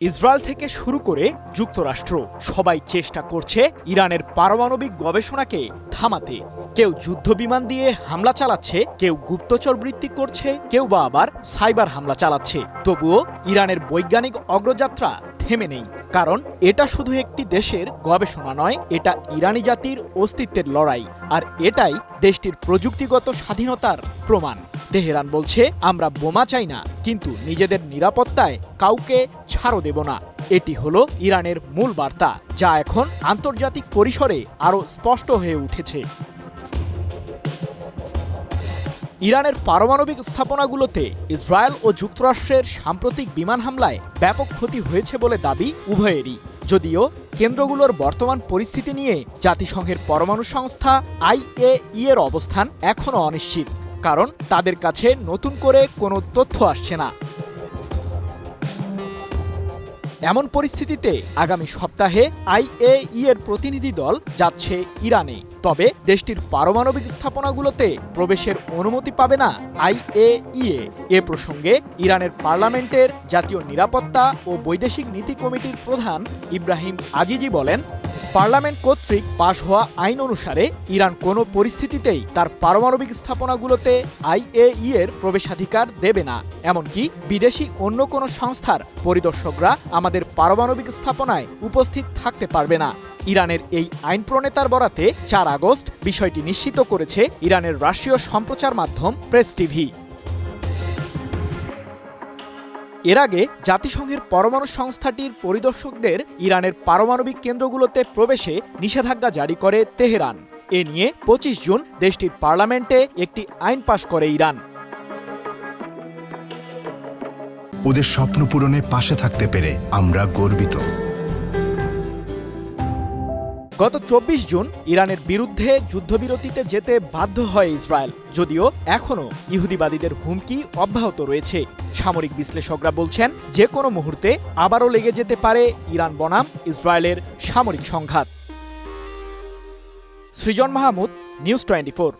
Israel থেকে শুরু করে যুক্তরাষ্ট্র সবাই চেষ্টা করছে ইরানের পারমাণবিক গবেষণাকে থামাতে। কেউ যুদ্ধবিমান দিয়ে হামলা চালাচ্ছে, কেউ গুপ্তচর বৃত্তি করছে, কেউ বা আবার সাইবার হামলা চালাচ্ছে। তবুও ইরানের বৈজ্ঞানিক অগ্রযাত্রা থেমে নেই, কারণ এটা শুধু একটি দেশের গবেষণা নয়, এটা ইরানি জাতির অস্তিত্বের লড়াই। আর এটাই দেশটির প্রযুক্তিগত স্বাধীনতার প্রমাণ। তেহরান বলছে, আমরা বোমা চাই না, কিন্তু নিজেদের নিরাপত্তায় কাউকে ছাড়ও দেব না। এটি হলো ইরানের মূল বার্তা, যা এখন আন্তর্জাতিক পরিসরে আরও স্পষ্ট হয়ে উঠেছে। ইরানের পারমাণবিক স্থাপনাগুলোতে ইসরায়েল ও যুক্তরাষ্ট্রের সাম্প্রতিক বিমান হামলায় ব্যাপক ক্ষতি হয়েছে বলে দাবি উভয়েরই। যদিও কেন্দ্রগুলোর বর্তমান পরিস্থিতি নিয়ে জাতিসংঘের পরমাণু সংস্থা IAEA এর অবস্থান এখনও অনিশ্চিত, কারণ তাদের কাছে নতুন করে কোনো তথ্য আসছে না। এমন পরিস্থিতিতে আগামী সপ্তাহে IAEA এর প্রতিনিধি দল যাচ্ছে ইরানে। তবে দেশটির পারমাণবিক স্থাপনাগুলোতে প্রবেশের অনুমতি পাবে না IAEA। এ প্রসঙ্গে ইরানের পার্লামেন্টের জাতীয় নিরাপত্তা ও বৈদেশিক নীতি কমিটির প্রধান ইব্রাহিম আজিজি বলেন, পার্লামেন্ট কর্তৃক পাশ হওয়া আইন অনুসারে ইরান কোনো পরিস্থিতিতেই তার পারমাণবিক স্থাপনাগুলোতে IAEA এর প্রবেশাধিকার দেবে না। এমনকি বিদেশি অন্য কোনো সংস্থার পরিদর্শকরা আমাদের পারমাণবিক স্থাপনায় উপস্থিত থাকতে পারবে না। ইরানের এই আইন প্রণেতার বরাতে 4 আগস্ট বিষয়টি নিশ্চিত করেছে ইরানের রাষ্ট্রীয় সম্প্রচার মাধ্যম প্রেস টিভি। এর আগে জাতিসংঘের পরমাণু সংস্থাটির পরিদর্শকদের ইরানের পারমাণবিক কেন্দ্রগুলোতে প্রবেশে নিষেধাজ্ঞা জারি করে তেহরান। এ নিয়ে 25 জুন দেশটির পার্লামেন্টে একটি আইন পাশ করে ইরান। ওদের স্বপ্ন পূরণে পাশে থাকতে পেরে আমরা গর্বিত। গত 24 জুন ইরানের বিরুদ্ধে যুদ্ধবিরতিতে যেতে বাধ্য হয় ইসরায়েল, যদিও এখনও ইহুদিবাদীদের হুমকি অব্যাহত রয়েছে। সামরিক বিশ্লেষকরা বলছেন, যে কোনো মুহূর্তে আবারও লেগে যেতে পারে ইরান বনাম ইসরায়েলের সামরিক সংঘাত। সৃজন মাহমুদ, নিউজ 24।